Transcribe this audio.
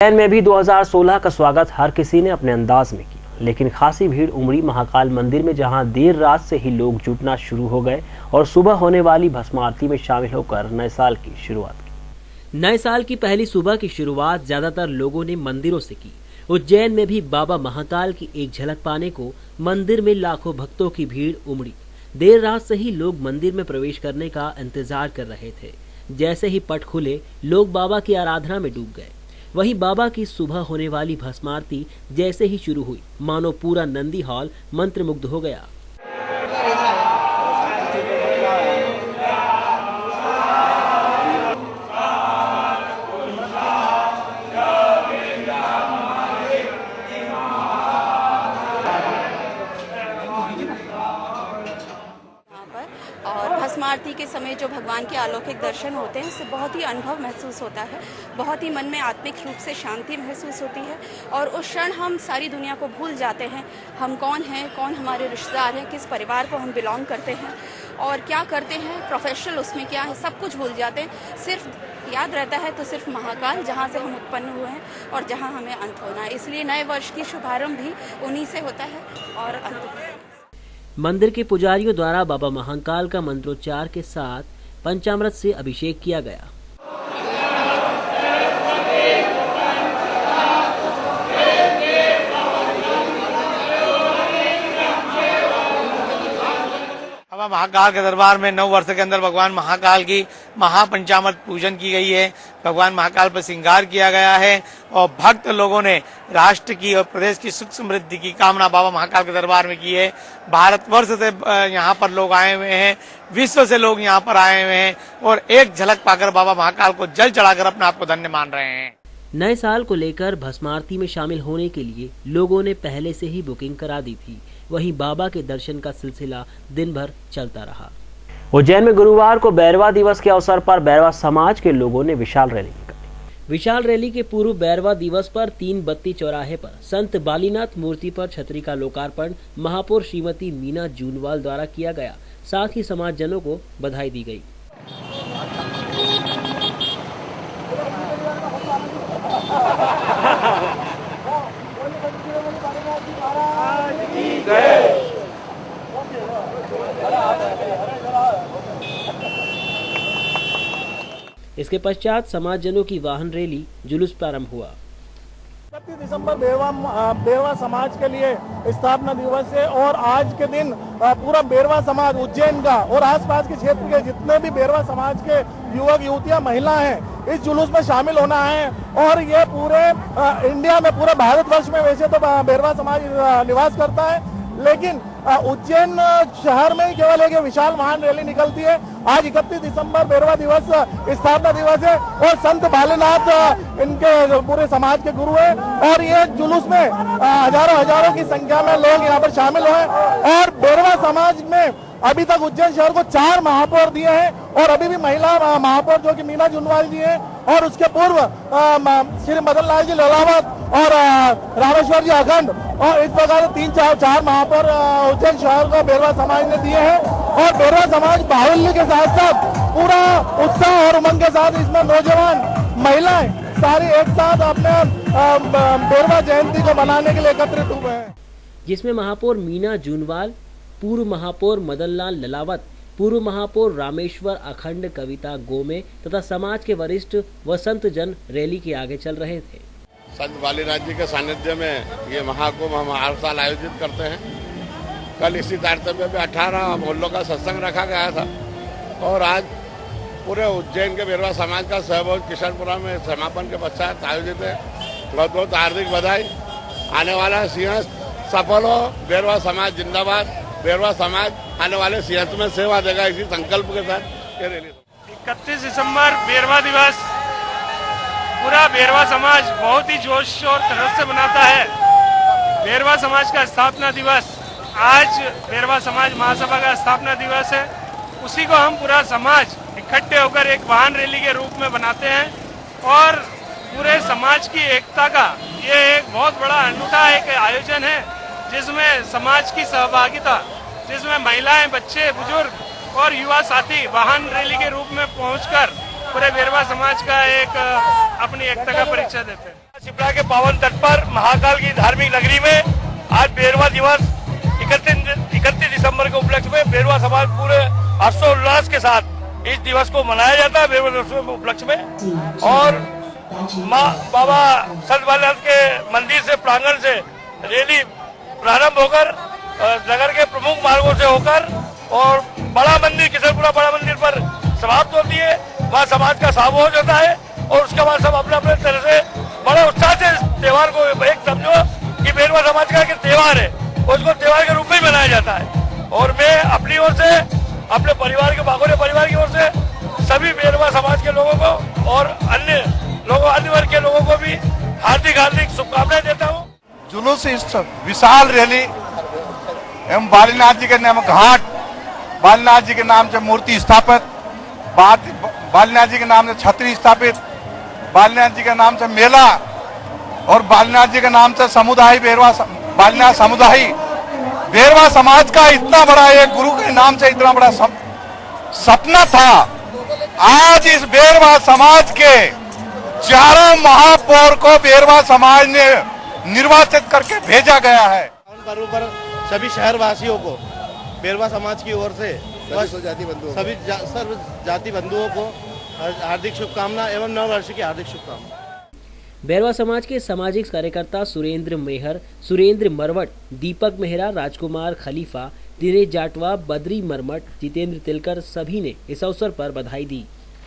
उज्जैन में भी 2016 का स्वागत हर किसी ने अपने अंदाज में किया, लेकिन खासी भीड़ उमड़ी महाकाल मंदिर में, जहां देर रात से ही लोग जुटना शुरू हो गए और सुबह होने वाली भस्म आरती में शामिल होकर नए साल की शुरुआत की। नए साल की पहली सुबह की शुरुआत ज्यादातर लोगों ने मंदिरों से की। उज्जैन में भी बाबा महाकाल की एक झलक पाने को मंदिर में लाखों भक्तों की भीड़ उमड़ी। देर रात से ही लोग मंदिर में प्रवेश करने का इंतजार कर रहे थे। जैसे ही पट खुले, लोग बाबा की आराधना में डूब गए। वहीं बाबा की सुबह होने वाली भस्म आरती जैसे ही शुरू हुई, मानो पूरा नंदी हॉल मंत्रमुग्ध हो गया। और भस्म आरती के समय जो भगवान के अलौकिक दर्शन होते हैं, उससे बहुत ही अनुभव महसूस होता है, बहुत ही मन में आत्मिक रूप से शांति महसूस होती है और उस क्षण हम सारी दुनिया को भूल जाते हैं। हम कौन हैं, कौन हमारे रिश्तेदार हैं, किस परिवार को हम बिलोंग करते हैं और क्या करते हैं, प्रोफेशनल उसमें क्या है, सब कुछ भूल जाते हैं। सिर्फ याद रहता है तो सिर्फ महाकाल, जहाँ से हम उत्पन्न हुए हैं और जहाँ हमें अंत होना है। इसलिए नए वर्ष की शुभारंभ भी उन्हीं से होता है और अंत। मंदिर के पुजारियों द्वारा बाबा महाकाल का मंत्रोच्चार के साथ पंचामृत से अभिषेक किया गया। बाबा महाकाल के दरबार में 9 वर्ष के अंदर भगवान महाकाल की महापंचामृत पूजन की गई है। भगवान महाकाल पर श्रृंगार किया गया है और भक्त लोगों ने राष्ट्र की और प्रदेश की सुख समृद्धि की कामना बाबा महाकाल के दरबार में की है। भारतवर्ष से यहाँ पर लोग आए हुए हैं, विश्व से लोग यहाँ पर आए हुए हैं और एक झलक पाकर बाबा महाकाल को जल चढ़ाकर अपने आप को धन्य मान रहे हैं। नए साल को लेकर भस्म आरती में शामिल होने के लिए लोगों ने पहले से ही बुकिंग करा दी थी। वहीं बाबा के दर्शन का सिलसिला दिन भर चलता रहा। उज्जैन में गुरुवार को बैरवा दिवस के अवसर पर बैरवा समाज के लोगों ने विशाल रैली निकाली। विशाल रैली के पूर्व बैरवा दिवस पर 3 बत्ती चौराहे पर संत बालीनाथ मूर्ति पर छतरी का लोकार्पण महापौर श्रीमती मीना जूनवाल द्वारा किया गया। साथ ही समाजजनों को बधाई दी गई। इसके पश्चात समाजजनों की वाहन रैली जुलूस प्रारंभ हुआ। 31 दिसंबर बेरवा समाज के लिए स्थापना दिवस है और आज के दिन पूरा बेरवा समाज उज्जैन का और आसपास के क्षेत्र के जितने भी बेरवा समाज के युवक युवतियां महिला हैं, इस जुलूस में शामिल होना है। और ये पूरे इंडिया में, पूरे भारतवर्ष में वैसे तो बेरवा समाज निवास करता है, लेकिन उज्जैन शहर में केवल एक विशाल वाहन रैली निकलती है। आज 31 दिसंबर बेरवा दिवस स्थापना दिवस है और संत बालीनाथ इनके पूरे समाज के गुरु है और ये जुलूस में हजारों की संख्या में लोग यहाँ पर शामिल हुए। और बेरवा समाज में अभी तक उज्जैन शहर को 4 महापौर दिए हैं और अभी भी महिला महापौर जो कि मीना जूनवाल जी हैं और उसके पूर्व श्री मदन लाल जी ललावत और रामेश्वर जी अखंड और इस प्रकार 3-4 महापौर उज्जैन शहर को बेरवा समाज ने दिए हैं। और बेरवा समाज बाहुल्य के साथ साथ पूरा उत्साह और उमंग के साथ इसमें नौजवान महिलाएं सारी एक साथ अपने बेरवा जयंती को मनाने के लिए एकत्रित हुए हैं, जिसमें महापौर मीना जूनवाल, पूर्व महापौर मदन लाल ललावत, पूर्व महापौर रामेश्वर अखंड, कविता गोमे तथा समाज के वरिष्ठ व संत जन रैली के आगे चल रहे थे। संत बालीनाथ जी के सानिध्य में ये महाकुंभ हम हर साल आयोजित करते हैं। कल इसी तारतम्य में 18 मोहल्लों का सत्संग रखा गया था और आज पूरे उज्जैन के बेरवा समाज का सहयोग किशनपुरा में समापन के पश्चात आयोजित है। बहुत बहुत हार्दिक बधाई। आने वाला सिंहस्थ सफल हो। बेरवा समाज जिंदाबाद। बेरवा समाज आने वाले सिंहस्थ में सेवा देगा, इसी संकल्प के साथ ये रैली। 31 दिसंबर बेरवा दिवस पूरा बेरवा समाज बहुत ही जोश और तरह से मनाता है। बेरवा समाज का स्थापना दिवस आज बेरवा समाज महासभा का स्थापना दिवस है। उसी को हम पूरा समाज इकट्ठे होकर एक वाहन रैली के रूप में बनाते हैं और पूरे समाज की एकता का ये एक बहुत बड़ा अनूठा एक आयोजन है, जिसमें समाज की सहभागिता, जिसमें महिलाएं, बच्चे, बुजुर्ग और युवा साथी वाहन रैली के रूप में पहुंचकर पूरे बेरवा समाज का एक अपनी एकता का परिचय देते हैं। शिप्रा के पावन तट पर महाकाल की धार्मिक नगरी में आज बेरवा दिवस 31 दिसंबर के उपलक्ष्य में बेरवा समाज पूरे हर्षोल्लास के साथ इस दिवस को मनाया जाता है। बेरवा दिवस के उपलक्ष्य में और माँ बाबा संत बालनाथ के मंदिर से प्रांगण से रैली प्रारंभ होकर नगर के प्रमुख मार्गों से होकर और बड़ा मंदिर किशनपुरा बड़ा मंदिर पर समाप्त होती है। वहाँ समाज का सामूहिक होता है और उसके बाद सब अपने अपने तरह से बड़े उत्साह से त्योहार को एक समझो कि बेरवा समाज का एक त्योहार है, उसको त्योहार के रूप में मनाया जाता है। और मैं अपनी ओर से अपने परिवार के बागोरे परिवार की ओर से सभी बेरवा समाज के लोगों को और अन्य वर्ग के लोगों को भी हार्दिक शुभकामनाएं देता हूँ। जुलूस इस विशाल रैली एवं बालीनाथ जी के नाम घाट, बालीनाथ जी के नाम से मूर्ति स्थापित, बालीनाथ जी के नाम से छतरी स्थापित, बालीनाथ जी के नाम से मेला और बालीनाथ जी के नाम से समुदाय बालीनाथ समुदाय बेरवा समाज का इतना बड़ा एक गुरु के नाम से इतना बड़ा सपना था। आज इस बेरवा समाज के चारों महापौर को बेरवा समाज ने निर्वाचित करके भेजा गया है। पर्व पर सभी शहर वासियों को बेरवा समाज की ओर से सभी सर्व जाति बंधुओं को हार्दिक शुभकामना एवं नव वर्ष की हार्दिक शुभकामना। बेरवा समाज के सामाजिक कार्यकर्ता सुरेंद्र मेहर, सुरेंद्र मरवट, दीपक मेहरा, राजकुमार खलीफा, दिनेश जाटवा, बद्री मरमट, जितेंद्र तिलकर सभी ने इस अवसर पर बधाई दी।